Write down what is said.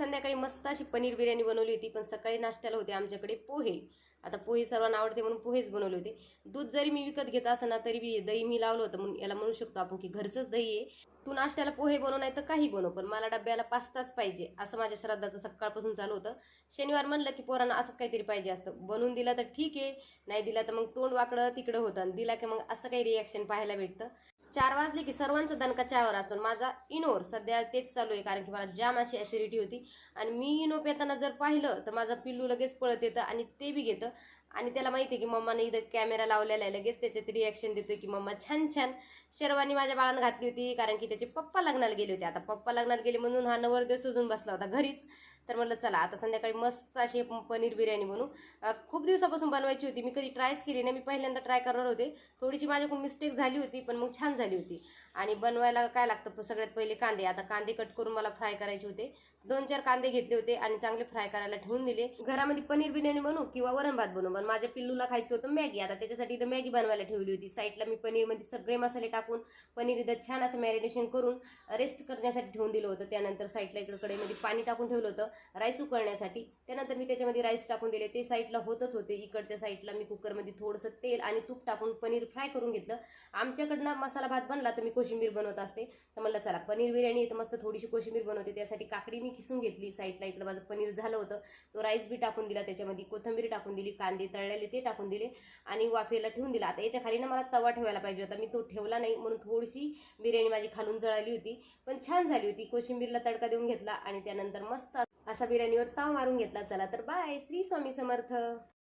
संध्याकाळी मस्त अशी पनीर बिर्याणी बनवली होती, पण सकाळी नाश्त्याला होते आमच्याकडे पोहे. आता पोहे सर्वांना आवडते म्हणून पोहेच बनवले होते. दूध जरी मी विकत घेत असं ना तरी बी दही मी लावलं होतं, म्हणून याला म्हणू शकतो आपण की घरचंच दही आहे. तू नाश्त्याला पोहे बनव नाही तर काही बनव, पण मला डब्याला पास्ताच पाहिजे असं माझ्या श्राद्धाचं सकाळपासून चालू होतं. शनिवार म्हणलं की पोरांना असंच काहीतरी पाहिजे असतं. बनवून दिला तर ठीक आहे, नाही दिला तर मग तोंड वाकडं तिकडं होतं, आणि दिला की मग असं काही रिॲक्शन पाहायला भेटतं. 4 वाजले की सर्वांचा दणका चहावर असतो. माझा इनोर सध्या तेच चालू आहे, कारण की मला जाम अशी ॲसिडिटी होती. आणि मी इनो पेताना जर पाहिलं तर माझा पिल्लू लगेच पळत येतं आणि ते बी घेतं. आणि त्याला माहिती आहे की मम्माने इथं कॅमेरा लावलेला आहे, लगेच त्याच्यात रिॲक्शन देतोय की मम्मा छान छान. शेरवानी माझ्या बाळानं घातली होती, कारण की त्याचे पप्पा लग्नाला गेले होते. आता पप्पा लग्नाला गेले म्हणून हा नवरदेव सजून बसला होता घरीच. तर म्हटलं चला आता संध्याकाळी मस्त अशी पनीर बिर्याणी बनवू. खूप दिवसापासून बनवायची होती, मी कधी ट्रायच केली नाही. मी पहिल्यांदा ट्राय करणार होते. थोडीशी माझ्याकडून मिस्टेक झाली होती, पण मग छान झाली होती. आणि बनवायला काय लागतं, सगळ्यात पहिले कांदे. आता कांदे कट करून मला फ्राय करायचे होते. 2-4 कांदे घेतले होते आणि चांगले फ्राय करायला ठेवून दिले. घरामध्ये पनीर बिर्याणी बनवू किंवा वरण भात बनवू, पण माझ्या पिल्लूला खायचं होतं मॅगी. आता त्याच्यासाठी इथं मॅगी बनवायला ठेवली होती. साईडला मी पनीरमध्ये सगळे मसाले टाकून पनीर इथं छान असं मॅरिनेशन करून रेस्ट करण्यासाठी ठेवून दिलं होतं. त्यानंतर साईडला इकडे कढईमध्ये पाणी टाकून ठेवलं होतं राईस उकळण्यासाठी. त्यानंतर मी त्याच्यामध्ये राईस टाकून दिले, ते साईडला होतच होते. इकडच्या साईडला मी कुकरमध्ये थोडंसं तेल आणि तूप टाकून पनीर फ्राय करून घेतलं. आमच्याकडनं मसाला भात बनला तर मी कोशिंबीर बनवत असते, तर म्हणलं चला पनीर बिर्याणी तर मस्त थोडीशी कोशिंबीर बनवते. त्यासाठी काकडी मी किसून घेतली. साईडला इकडे माझं पनीर झालं होतं, तो राईस बी टाकून दिला, त्याच्यामध्ये कोथिंबीर टाकून दिली, कांदे तळलेले ते टाकून दिले आणि वाफेला ठेवून दिला. आता याच्या खाली ना मला तवा ठेवायला पाहिजे होता, मी तो ठेवला नाही, म्हणून थोडीशी बिर्याणी माझी खालून जळाली होती, पण छान झाली होती. कोशिंबीरला तडका देऊन घेतला आणि त्यानंतर मस्त असा बिर्याणीवर ताव मारून घेतला. चला तर बाय, श्री स्वामी समर्थ.